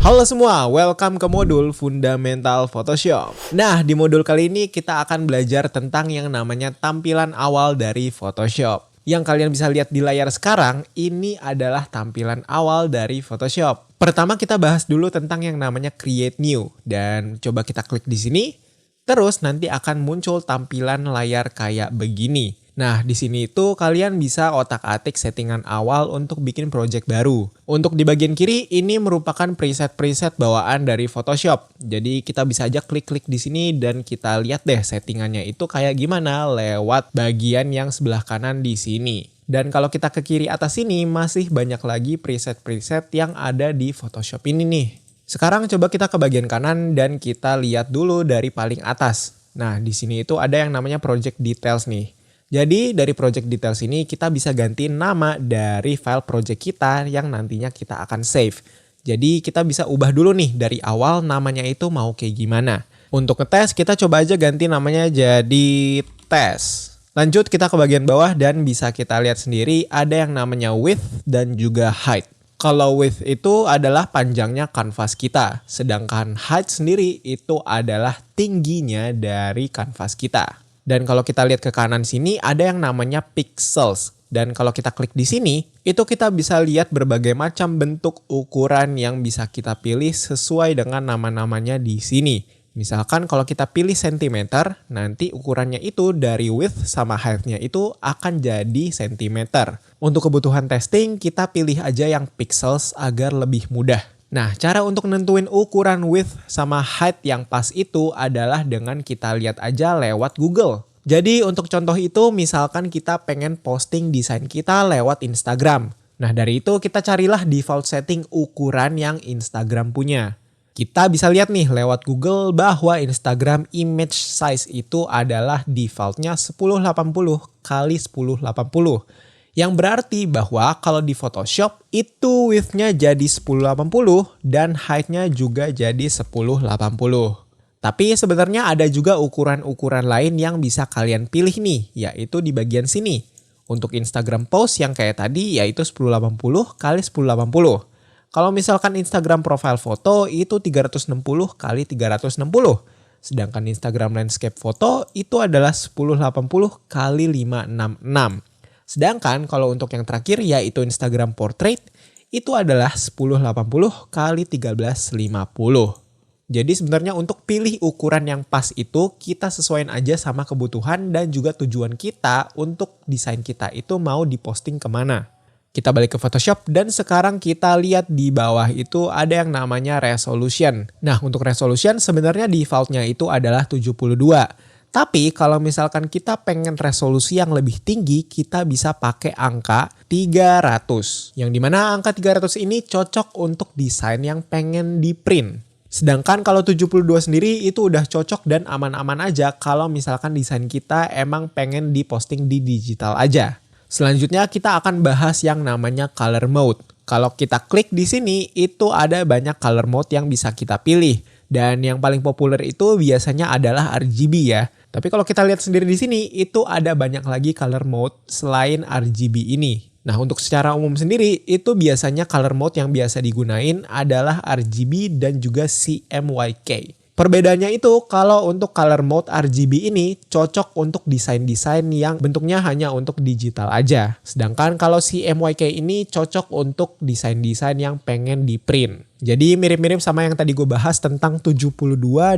Halo semua, welcome ke modul Fundamental Photoshop. Nah, di modul kali ini kita akan belajar tentang yang namanya tampilan awal dari Photoshop. Yang kalian bisa lihat di layar sekarang, ini adalah tampilan awal dari Photoshop. Pertama kita bahas dulu tentang yang namanya Create New. Dan coba kita klik di sini, terus nanti akan muncul tampilan layar kayak begini. Nah, di sini itu kalian bisa otak-atik settingan awal untuk bikin project baru. Untuk di bagian kiri, ini merupakan preset-preset bawaan dari Photoshop. Jadi kita bisa aja klik-klik di sini dan kita lihat deh settingannya itu kayak gimana lewat bagian yang sebelah kanan di sini. Dan kalau kita ke kiri atas sini, masih banyak lagi preset-preset yang ada di Photoshop ini nih. Sekarang coba kita ke bagian kanan dan kita lihat dulu dari paling atas. Nah, di sini itu ada yang namanya Project Details nih. Jadi dari project details ini kita bisa ganti nama dari file project kita yang nantinya kita akan save. Jadi kita bisa ubah dulu nih dari awal namanya itu mau kayak gimana. Untuk ngetes kita coba aja ganti namanya jadi tes. Lanjut kita ke bagian bawah dan bisa kita lihat sendiri ada yang namanya width dan juga height. Kalau width itu adalah panjangnya kanvas kita. Sedangkan height sendiri itu adalah tingginya dari kanvas kita. Dan kalau kita lihat ke kanan sini ada yang namanya pixels. Dan kalau kita klik di sini, itu kita bisa lihat berbagai macam bentuk ukuran yang bisa kita pilih sesuai dengan nama-namanya di sini. Misalkan kalau kita pilih sentimeter, nanti ukurannya itu dari width sama height-nya itu akan jadi sentimeter. Untuk kebutuhan testing, kita pilih aja yang pixels agar lebih mudah. Nah, cara untuk nentuin ukuran width sama height yang pas itu adalah dengan kita lihat aja lewat Google. Jadi untuk contoh itu misalkan kita pengen posting desain kita lewat Instagram. Nah, dari itu kita carilah default setting ukuran yang Instagram punya. Kita bisa lihat nih lewat Google bahwa Instagram image size itu adalah defaultnya 1080 x 1080. Yang berarti bahwa kalau di Photoshop itu width-nya jadi 1080 dan height-nya juga jadi 1080. Tapi sebenarnya ada juga ukuran-ukuran lain yang bisa kalian pilih nih, yaitu di bagian sini. Untuk Instagram post yang kayak tadi yaitu 1080 x 1080. Kalau misalkan Instagram profile foto itu 360 x 360. Sedangkan Instagram landscape foto itu adalah 1080 x 566. Sedangkan kalau untuk yang terakhir yaitu Instagram Portrait itu adalah 1080 x 1350. Jadi sebenarnya untuk pilih ukuran yang pas itu kita sesuaiin aja sama kebutuhan dan juga tujuan kita untuk desain kita itu mau diposting kemana. Kita balik ke Photoshop dan sekarang kita lihat di bawah itu ada yang namanya resolution. Nah untuk resolution sebenarnya defaultnya itu adalah 72. Tapi kalau misalkan kita pengen resolusi yang lebih tinggi, kita bisa pakai angka 300. Yang dimana angka 300 ini cocok untuk desain yang pengen di print. Sedangkan kalau 72 sendiri itu udah cocok dan aman-aman aja kalau misalkan desain kita emang pengen diposting di digital aja. Selanjutnya kita akan bahas yang namanya color mode. Kalau kita klik di sini itu ada banyak color mode yang bisa kita pilih. Dan yang paling populer itu biasanya adalah RGB ya. Tapi kalau kita lihat sendiri di sini, itu ada banyak lagi color mode selain RGB ini. Nah, untuk secara umum sendiri, itu biasanya color mode yang biasa digunain adalah RGB dan juga CMYK. Perbedaannya itu, kalau untuk color mode RGB ini cocok untuk desain-desain yang bentuknya hanya untuk digital aja. Sedangkan kalau CMYK ini cocok untuk desain-desain yang pengen di print. Jadi mirip-mirip sama yang tadi gue bahas tentang 72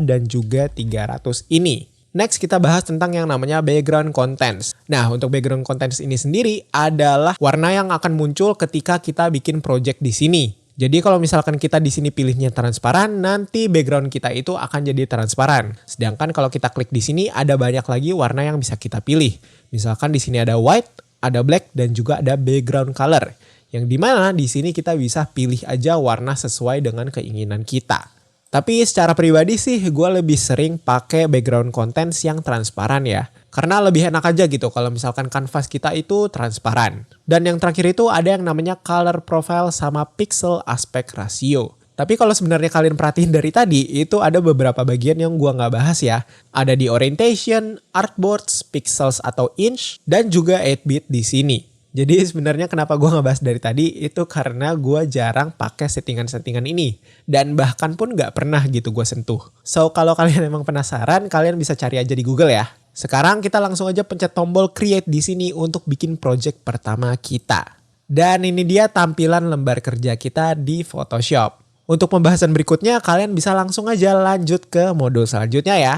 dan juga 300 ini. Next kita bahas tentang yang namanya background contents. Nah untuk background contents ini sendiri adalah warna yang akan muncul ketika kita bikin project di sini. Jadi kalau misalkan kita di sini pilihnya transparan, nanti background kita itu akan jadi transparan. Sedangkan kalau kita klik di sini ada banyak lagi warna yang bisa kita pilih. Misalkan di sini ada white, ada black dan juga ada background color. Yang dimana di sini kita bisa pilih aja warna sesuai dengan keinginan kita. Tapi secara pribadi sih gue lebih sering pakai background contents yang transparan ya. Karena lebih enak aja gitu kalau misalkan kanvas kita itu transparan. Dan yang terakhir itu ada yang namanya color profile sama pixel aspect ratio. Tapi kalau sebenarnya kalian perhatiin dari tadi, itu ada beberapa bagian yang gua nggak bahas ya. Ada di orientation, artboards, pixels atau inch, dan juga 8-bit di sini. Jadi sebenarnya kenapa gue ngebahas dari tadi itu karena gue jarang pakai settingan-settingan ini. Dan bahkan pun gak pernah gitu gue sentuh. So kalau kalian emang penasaran, kalian bisa cari aja di Google ya. Sekarang kita langsung aja pencet tombol create di sini untuk bikin project pertama kita. Dan ini dia tampilan lembar kerja kita di Photoshop. Untuk pembahasan berikutnya kalian bisa langsung aja lanjut ke modul selanjutnya ya.